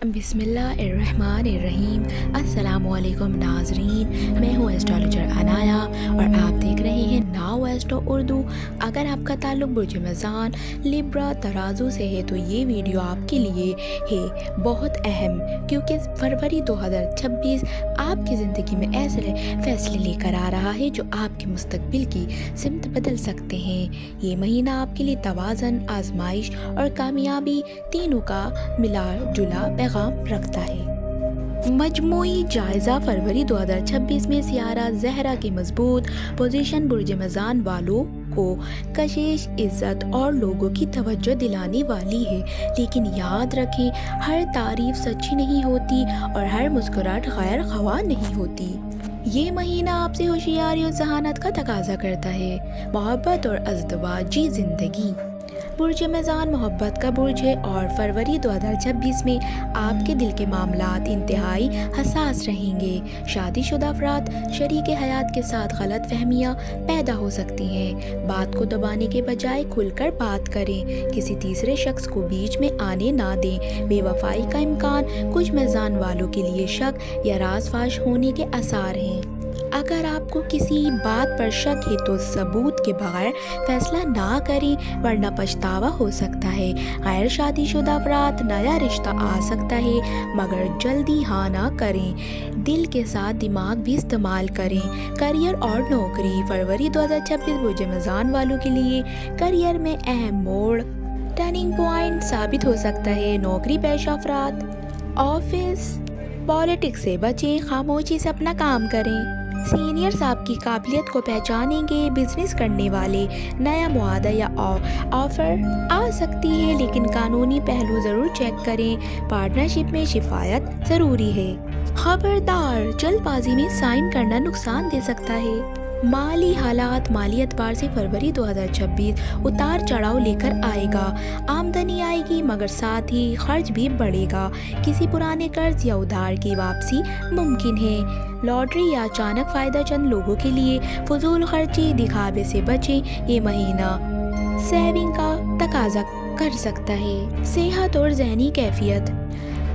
بسم اللہ الرحمن الرحیم۔ السلام علیکم ناظرین، میں ہوں ایسٹرولوجر عنایا اور آپ دیکھ رہے ہیں ناؤ ایسٹرو اردو۔ اگر آپ کا تعلق برج میزان، لیبرا، ترازو سے ہے تو یہ ویڈیو آپ کے لیے ہے بہت اہم، کیونکہ فروری 2026 آپ کی زندگی میں ایسے فیصلے لے کر آ رہا ہے جو آپ کے مستقبل کی سمت بدل سکتے ہیں۔ یہ مہینہ آپ کے لیے توازن، آزمائش اور کامیابی تینوں کا ملا جلا پیغام رکھتا ہے۔ مجموعی جائزہ: فروری 2026 میں سیارہ زہرہ کی مضبوط پوزیشن برج میزان والوں کو کشش، عزت اور لوگوں کی توجہ دلانے والی ہے، لیکن یاد رکھیں ہر تعریف سچی نہیں ہوتی اور ہر مسکراہٹ غیر خواہ نہیں ہوتی۔ یہ مہینہ آپ سے ہوشیاری اور ذہانت کا تقاضا کرتا ہے۔ محبت اور ازدواجی زندگی: برج میزان محبت کا برج ہے اور فروری 2026 میں آپ کے دل کے معاملات انتہائی حساس رہیں گے۔ شادی شدہ افراد شریک حیات کے ساتھ غلط فہمیاں پیدا ہو سکتی ہیں۔ بات کو دبانے کے بجائے کھل کر بات کریں، کسی تیسرے شخص کو بیچ میں آنے نہ دیں۔ بے وفائی کا امکان: کچھ میزان والوں کے لیے شک یا راز فاش ہونے کے آثار ہیں۔ اگر آپ کو کسی بات پر شک ہے تو ثبوت کے بغیر فیصلہ نہ کریں، ورنہ پچھتاوا ہو سکتا ہے۔ غیر شادی شدہ افراد نیا رشتہ آ سکتا ہے، مگر جلدی ہاں نہ کریں، دل کے ساتھ دماغ بھی استعمال کریں۔ کیریئر اور نوکری: فروری 2026 برج میزان والوں کے لیے کیریئر میں اہم موڑ، ٹرننگ پوائنٹ ثابت ہو سکتا ہے۔ نوکری پیشہ افراد آفس پالیٹکس سے بچیں، خاموشی سے اپنا کام کریں۔ سینئرز آپ کی قابلیت کو پہچانیں گے۔ بزنس کرنے والے نیا معاہدہ یا آفر آ سکتی ہے، لیکن قانونی پہلو ضرور چیک کریں۔ پارٹنرشپ میں شفافیت ضروری ہے۔ خبردار، جلد بازی میں سائن کرنا نقصان دے سکتا ہے۔ مالی حالات: مالی اعتبار سے فروری 2026 اتار چڑھاؤ لے کر آئے گا۔ آمدنی آئے گی مگر ساتھ ہی خرچ بھی بڑھے گا۔ کسی پرانے قرض یا ادھار کی واپسی ممکن ہے۔ لاٹری یا اچانک فائدہ چند لوگوں کے لیے۔ فضول خرچی، دکھاوے سے بچیں، یہ مہینہ سیونگ کا تقاضا کر سکتا ہے۔ صحت اور ذہنی کیفیت: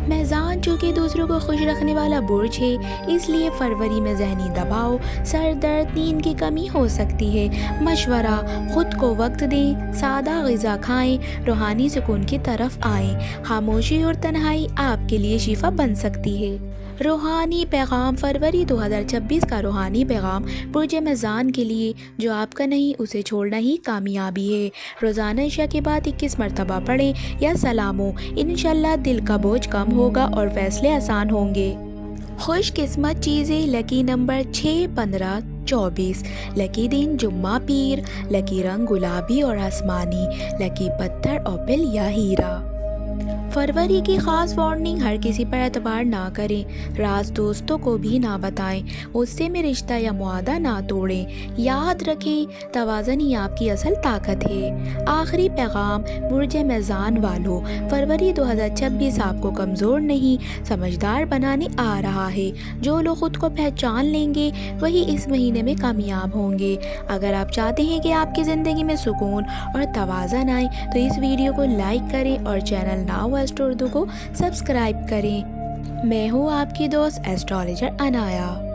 میزان چونکہ دوسروں کو خوش رکھنے والا برج ہے، اس لیے فروری میں ذہنی دباؤ، سر درد، نیند کی کمی ہو سکتی ہے۔ مشورہ: خود کو وقت دیں، سادہ غذا کھائیں، روحانی سکون کی طرف آئیں۔ خاموشی اور تنہائی آپ کے لیے شفا بن سکتی ہے۔ روحانی پیغام: فروری 2026 کا روحانی پیغام برج میزان کے لیے جو آپ کا نہیں اسے چھوڑنا ہی کامیابی ہے۔ روزانہ عشاء کے بعد 21 مرتبہ پڑھیں یا سلاموں، انشاءاللہ دل کا بوجھ کم ہوگا اور فیصلے آسان ہوں گے۔ خوش قسمت چیزیں: لکی نمبر 6، 15، 24۔ لکی دن جمعہ، پیر۔ لکی رنگ گلابی اور آسمانی۔ لکی پتھر اوپل یا ہیرا۔ فروری کی خاص وارننگ: ہر کسی پر اعتبار نہ کریں، راز دوستوں کو بھی نہ بتائیں، غصے میں رشتہ یا معاہدہ نہ توڑیں۔ یاد رکھیں توازن ہی آپ کی اصل طاقت ہے۔ آخری پیغام برج میزان والوں، فروری 2026 آپ کو کمزور نہیں سمجھدار بنانے آ رہا ہے۔ جو لوگ خود کو پہچان لیں گے وہی اس مہینے میں کامیاب ہوں گے۔ اگر آپ چاہتے ہیں کہ آپ کی زندگی میں سکون اور توازن آئے تو اس ویڈیو کو لائک کریں اور چینل ناؤ ایسٹرو اردو کو سبسکرائب کریں۔ میں ہوں آپ کی دوست ایسٹرولوجر عنایا۔